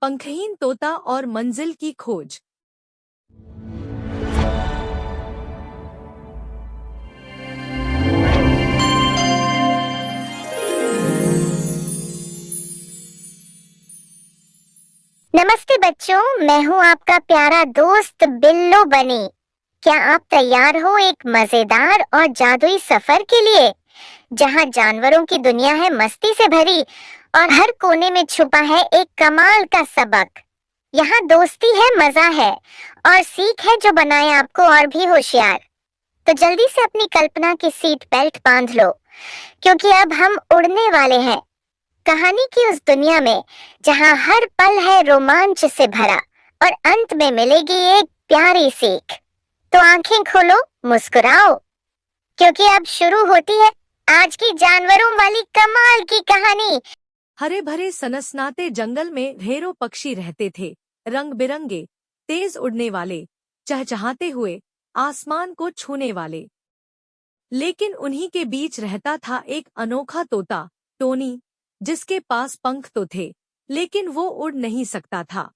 पंखहीन तोता और मंजिल की खोज। नमस्ते बच्चों, मैं हूँ आपका प्यारा दोस्त बिल्लो बनी। क्या आप तैयार हो एक मजेदार और जादुई सफर के लिए, जहाँ जानवरों की दुनिया है मस्ती से भरी और हर कोने में छुपा है एक कमाल का सबक। यहाँ दोस्ती है, मजा है और सीख है जो बनाए आपको और भी होशियार। तो जल्दी से अपनी कल्पना की सीट बेल्ट बांध लो, क्योंकि अब हम उड़ने वाले हैं कहानी की उस दुनिया में जहां हर पल है रोमांच से भरा और अंत में मिलेगी एक प्यारी सीख। तो आंखें खोलो, मुस्कुराओ, क्योंकि अब शुरू होती है आज की जानवरों वाली कमाल की कहानी। हरे भरे सनसनाते जंगल में ढेरों पक्षी रहते थे, रंग बिरंगे, तेज उड़ने वाले, चहचहाते हुए, आसमान को छूने वाले। लेकिन उन्हीं के बीच रहता था एक अनोखा तोता, टोनी, जिसके पास पंख तो थे, लेकिन वो उड़ नहीं सकता था।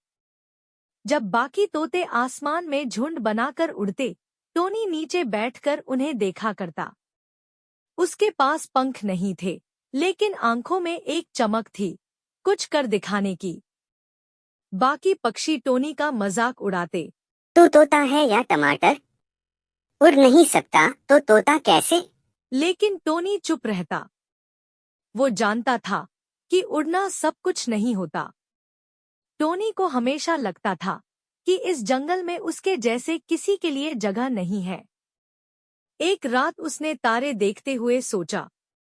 जब बाकी तोते आसमान में झुंड बनाकर उड़ते, टोनी नीचे बैठकर उन्हें देखा करता। उसके पास पंख नहीं थे, लेकिन आंखों में एक चमक थी, कुछ कर दिखाने की। बाकी पक्षी टोनी का मजाक उड़ाते। तू तोता है या टमाटर? उड़ नहीं सकता तो तोता कैसे? लेकिन टोनी चुप रहता। वो जानता था कि उड़ना सब कुछ नहीं होता। टोनी को हमेशा लगता था कि इस जंगल में उसके जैसे किसी के लिए जगह नहीं है। एक रात उसने तारे देखते हुए सोचा,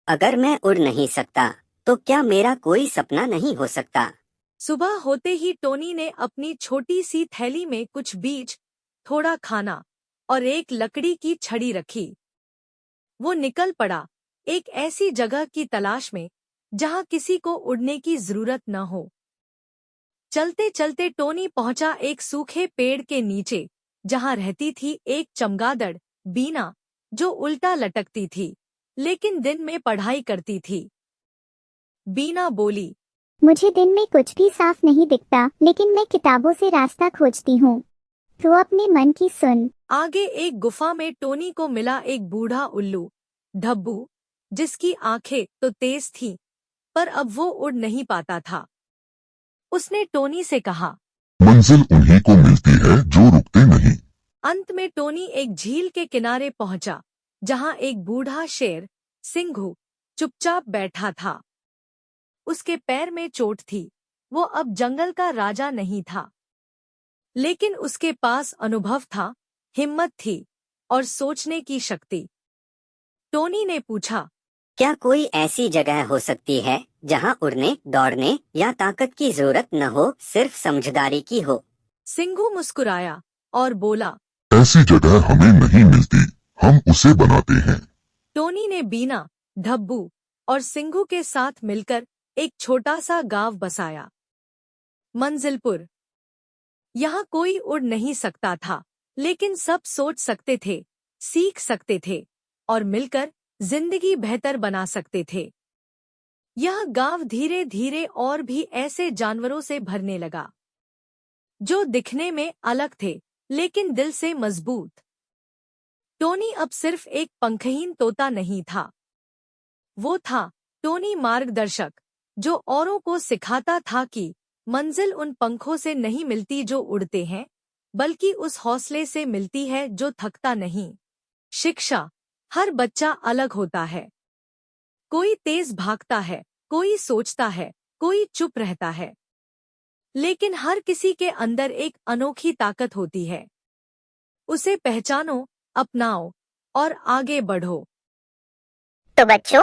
अगर मैं उड़ नहीं सकता तो क्या मेरा कोई सपना नहीं हो सकता? सुबह होते ही टोनी ने अपनी छोटी सी थैली में कुछ बीज, थोड़ा खाना और एक लकड़ी की छड़ी रखी। वो निकल पड़ा, एक ऐसी जगह की तलाश में जहां किसी को उड़ने की जरूरत न हो। चलते चलते टोनी पहुंचा एक सूखे पेड़ के नीचे, जहां रहती थी एक चमगादड़, बीना, जो उल्टा लटकती थी, लेकिन दिन में पढ़ाई करती थी। बीना बोली, मुझे दिन में कुछ भी साफ नहीं दिखता, लेकिन मैं किताबों से रास्ता खोजती हूँ। तो अपने मन की सुन। आगे एक गुफा में टोनी को मिला एक बूढ़ा उल्लू, ढब्बू, जिसकी आंखें तो तेज थीं, पर अब वो उड़ नहीं पाता था। उसने टोनी से कहा, मंजिल उन्हीं को मिलती है जो रुकते नहीं। अंत में टोनी एक झील के किनारे पहुंचा, जहां एक बूढ़ा शेर, सिंघू, चुपचाप बैठा था। उसके पैर में चोट थी, वो अब जंगल का राजा नहीं था, लेकिन उसके पास अनुभव था, हिम्मत थी और सोचने की शक्ति। टोनी ने पूछा, क्या कोई ऐसी जगह हो सकती है जहां उड़ने, दौड़ने या ताकत की जरूरत न हो, सिर्फ समझदारी की हो? सिंघू मुस्कुराया और बोला, ऐसी जगह हमें नहीं मिलती, हम उसे बनाते हैं। टोनी ने बीना, ढब्बू और सिंघू के साथ मिलकर एक छोटा सा गांव बसाया, मंजिलपुर। यहाँ कोई उड़ नहीं सकता था, लेकिन सब सोच सकते थे, सीख सकते थे और मिलकर जिंदगी बेहतर बना सकते थे। यह गांव धीरे धीरे और भी ऐसे जानवरों से भरने लगा, जो दिखने में अलग थे, लेकिन दिल से मजबूत। टोनी अब सिर्फ एक पंखहीन तोता नहीं था, वो था टोनी मार्गदर्शक, जो औरों को सिखाता था कि मंजिल उन पंखों से नहीं मिलती जो उड़ते हैं, बल्कि उस हौसले से मिलती है जो थकता नहीं। शिक्षा, हर बच्चा अलग होता है। कोई तेज भागता है, कोई सोचता है, कोई चुप रहता है, लेकिन हर किसी के अंदर एक अनोखी ताकत होती है। उसे पहचानो, अपनाओ और आगे बढ़ो। तो बच्चों,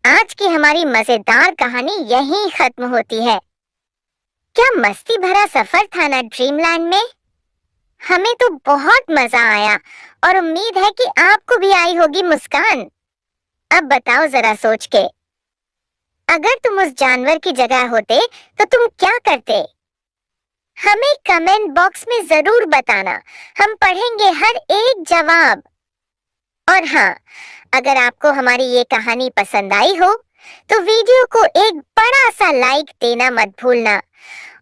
आज की हमारी मजेदार कहानी यहीं खत्म होती है। क्या मस्ती भरा सफर था ना ड्रीमलैंड में? हमें तो बहुत मजा आया और उम्मीद है कि आपको भी आई होगी मुस्कान। अब बताओ जरा सोच के, अगर तुम उस जानवर की जगह होते तो तुम क्या करते? हमें कमेंट बॉक्स में जरूर बताना, हम पढ़ेंगे हर एक जवाब। और हाँ, अगर आपको हमारी ये कहानी पसंद आई हो तो वीडियो को एक बड़ा सा लाइक देना मत भूलना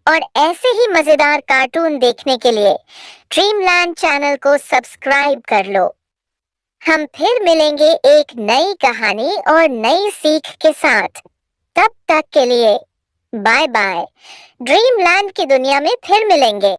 और ऐसे ही मजेदार कार्टून देखने के लिए ड्रीमलैंड चैनल को सब्सक्राइब कर लो। हम फिर मिलेंगे एक नई कहानी और नई सीख के साथ। तब तक के लिए बाय बाय। ड्रीमलैंड की दुनिया में फिर मिलेंगे।